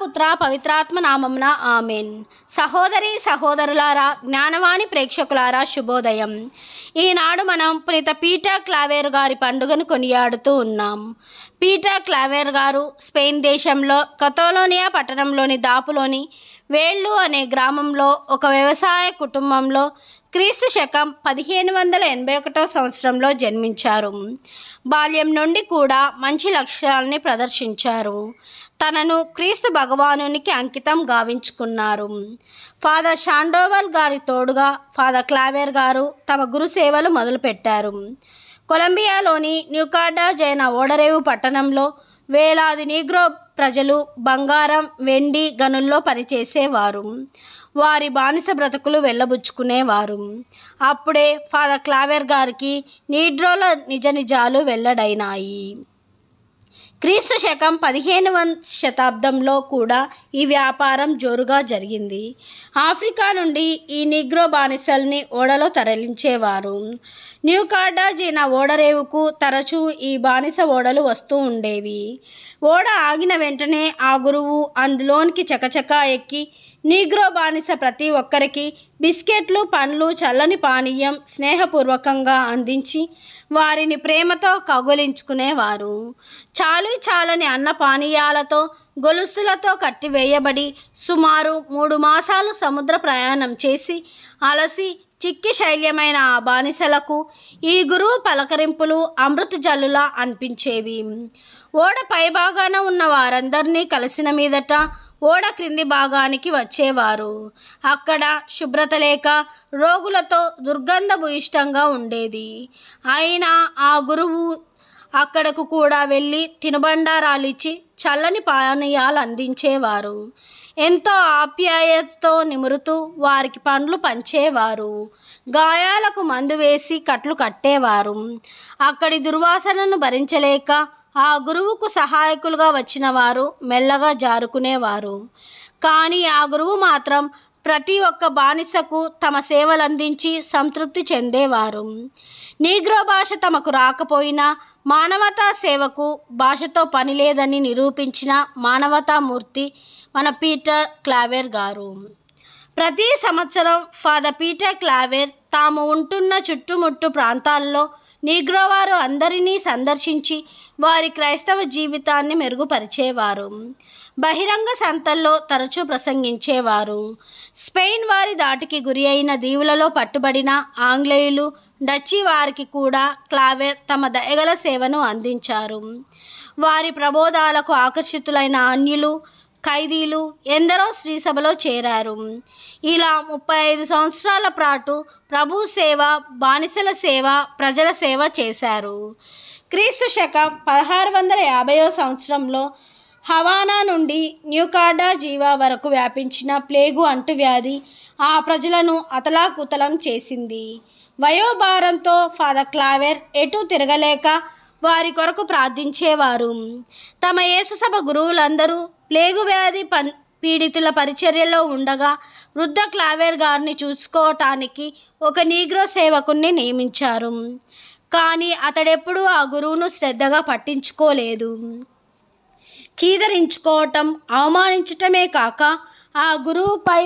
పుత్ర పవిత్రాత్మ నామమున ఆమెన్. సహోదరి సహోదరులారా, జ్ఞానవాణి ప్రేక్షకులారా, శుభోదయం. ఈనాడు మనం పునీత పీటర్ క్లావేర్ గారి పండుగను కొనియాడుతూ ఉన్నాం. పీటర్ క్లావేర్ గారు స్పెయిన్ దేశంలో కతలోనియా పట్టణంలోని దాపులోని వేళ్ళు అనే గ్రామంలో ఒక వ్యవసాయ కుటుంబంలో క్రీస్తు శకం 1581 సంవత్సరంలో జన్మించారు. బాల్యం నుండి కూడా మంచి లక్ష్యాలని ప్రదర్శించారు. తనను క్రీస్తు భగవానునికి అంకితం గావించుకున్నారు. ఫాదర్ షాండోవల్ గారి తోడుగా ఫాదర్ క్లావేర్ గారు తమ గురు సేవలు మొదలుపెట్టారు. కొలంబియాలోని న్యూకాడా జైన ఓడరేవు పట్టణంలో వేలాది నీగ్రో ప్రజలు బంగారం, వెండి గనుల్లో పనిచేసేవారు. వారి బానిస బ్రతుకులు వెళ్ళబుచ్చుకునేవారు. అప్పుడే ఫాదర్ క్లావేర్ గారికి నీగ్రోల నిజ నిజాలు వెల్లడైనాయి. క్రీస్తు శకం 15వ శతాబ్దంలో కూడా ఈ వ్యాపారం జోరుగా జరిగింది. ఆఫ్రికా నుండి ఈ నీగ్రో బానిసల్ని ఓడలో తరలించేవారు. న్యూకాడా జీనా ఓడరేవుకు తరచూ ఈ బానిస ఓడలు వస్తూ ఉండేవి. ఓడ ఆగిన వెంటనే ఆ గురువు అందులోనికి చకచకా ఎక్కి నీగ్రో బానిస ప్రతి ఒక్కరికి బిస్కెట్లు, పండ్లు, చల్లని పానీయం స్నేహపూర్వకంగా అందించి వారిని ప్రేమతో కౌగిలించుకునేవారు. చాలని అన్న పానీయాలతో గొలుసులతో కట్టివేయబడి సుమారు 3 మాసాలు సముద్ర ప్రయాణం చేసి అలసి చిక్కి శైల్యమైన ఆ బానిసలకు ఈ గురువు పలకరింపులు అమృత జల్లులా అనిపించేవి. ఓడ పైభాగాన ఉన్న వారందరినీ కలిసిన మీదట ఓడ క్రింది భాగానికి వచ్చేవారు. అక్కడ శుభ్రత లేక రోగులతో దుర్గంధభూయిష్టంగా ఉండేది. అయినా ఆ గురువు అక్కడకు కూడా వెళ్ళి తినుబండారాలిచ్చి చల్లని పానీయాలు అందించేవారు. ఎంతో ఆప్యాయతతో నిమురుతూ వారికి పండ్లు పంచేవారు. గాయాలకు మందు వేసి కట్లు కట్టేవారు. అక్కడి దుర్వాసనను భరించలేక ఆ గురువుకు సహాయకులుగా వచ్చిన వారు మెల్లగా జారుకునేవారు. కానీ ఆ గురువు మాత్రం ప్రతి ఒక్క బానిసకు తమ సేవలందించి సంతృప్తి చెందేవారు. నీగ్రో భాష తమకు రాకపోయినా మానవతా సేవకు భాషతో పని లేదని నిరూపించిన మానవతామూర్తి మన పీటర్ క్లావేర్ గారు. ప్రతి సంవత్సరం ఫాదర్ పీటర్ క్లావేర్ తాము ఉంటున్న చుట్టుముట్టు ప్రాంతాల్లో నీగ్రో వారు అందరినీ సందర్శించి వారి క్రైస్తవ జీవితాన్ని మెరుగుపరిచేవారు. బహిరంగ సంతల్లో తరచూ ప్రసంగించేవారు. స్పెయిన్ వారి దాటికి గురి అయిన దీవులలో పట్టుబడిన ఆంగ్లేయులు, డచ్చి వారికి కూడా క్లావేర్ తమ దయగల సేవను అందించారు. వారి ప్రబోధాలకు ఆకర్షితులైన అన్యులు, ఖైదీలు ఎందరో శ్రీసభలో చేరారు. ఇలా 35 సంవత్సరాల పాటు ప్రభు సేవ, బానిసల సేవ, ప్రజల సేవ చేశారు. క్రీస్తు శకం 1650వ సంవత్సరంలో హవానా నుండి న్యూకాడా జీవా వరకు వ్యాపించిన ప్లేగు అంటువ్యాధి ఆ ప్రజలను అతలాకుతలం చేసింది. వయోభారంతో ఫాదర్ క్లావేర్ ఎటూ తిరగలేక వారి కొరకు ప్రార్థించేవారు. తమ యేసుసభ గురువులందరూ ప్లేగు వ్యాధి పీడితుల పరిచర్యలో ఉండగా వృద్ధ క్లావేర్ గారిని చూసుకోవటానికి ఒక నీగ్రో సేవకుణ్ణి నియమించారు. కానీ అతడెప్పుడూ ఆ గురువును శ్రద్ధగా పట్టించుకోలేదు. చీదరించుకోవటం, అవమానించటమే కాక ఆ గురువుపై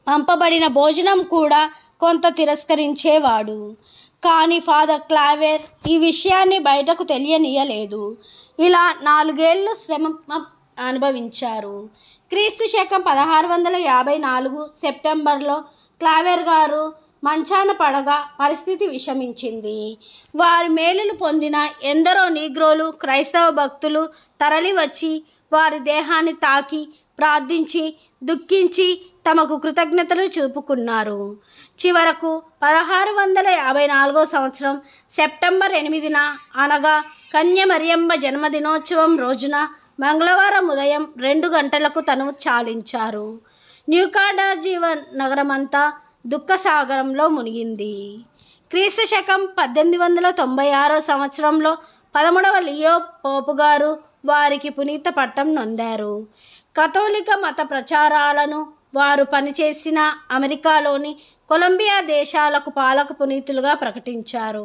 పంపబడిన భోజనం కూడా కొంత తిరస్కరించేవాడు. కానీ ఫాదర్ క్లావేర్ ఈ విషయాన్ని బయటకు తెలియనీయలేదు. ఇలా 4 ఏళ్ళు శ్రమ అనుభవించారు. క్రీస్తు శకం 1654 సెప్టెంబర్లో క్లావేర్ గారు మంచాన పడగా పరిస్థితి విషమించింది. వారి మేలులు పొందిన ఎందరో నీగ్రోలు, క్రైస్తవ భక్తులు తరలి వచ్చి వారి దేహాన్ని తాకి ప్రార్థించి దుఃఖించి తమకు కృతజ్ఞతలు చూపుకున్నారు. చివరకు 1654 సంవత్సరం సెప్టెంబర్ 8న అనగా కన్య మరియమ్మ జన్మదినోత్సవం రోజున మంగళవారం ఉదయం 2 గంటలకు తను చాలించారు. న్యూకాడా జీవన్ నగరమంతా దుఃఖసాగరంలో మునిగింది. క్రీస్తు శకం 1896 సంవత్సరంలో 13వ లియో పోపు గారు వారికి పునీత పట్టం నొందారు. కథోలిక మత ప్రచారాలను వారు పనిచేసిన అమెరికాలోని కొలంబియా దేశాలకు పాలక పునీతులుగా ప్రకటించారు.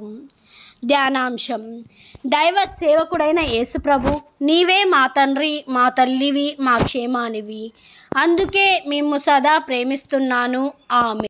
ధ్యానాంశం. దైవ సేవకుడైన యేసుప్రభు, నీవే మా తండ్రి, మా తల్లివి, మా క్షేమానివి. అందుకే మిమ్ము సదా ప్రేమిస్తున్నాను. ఆమెన్.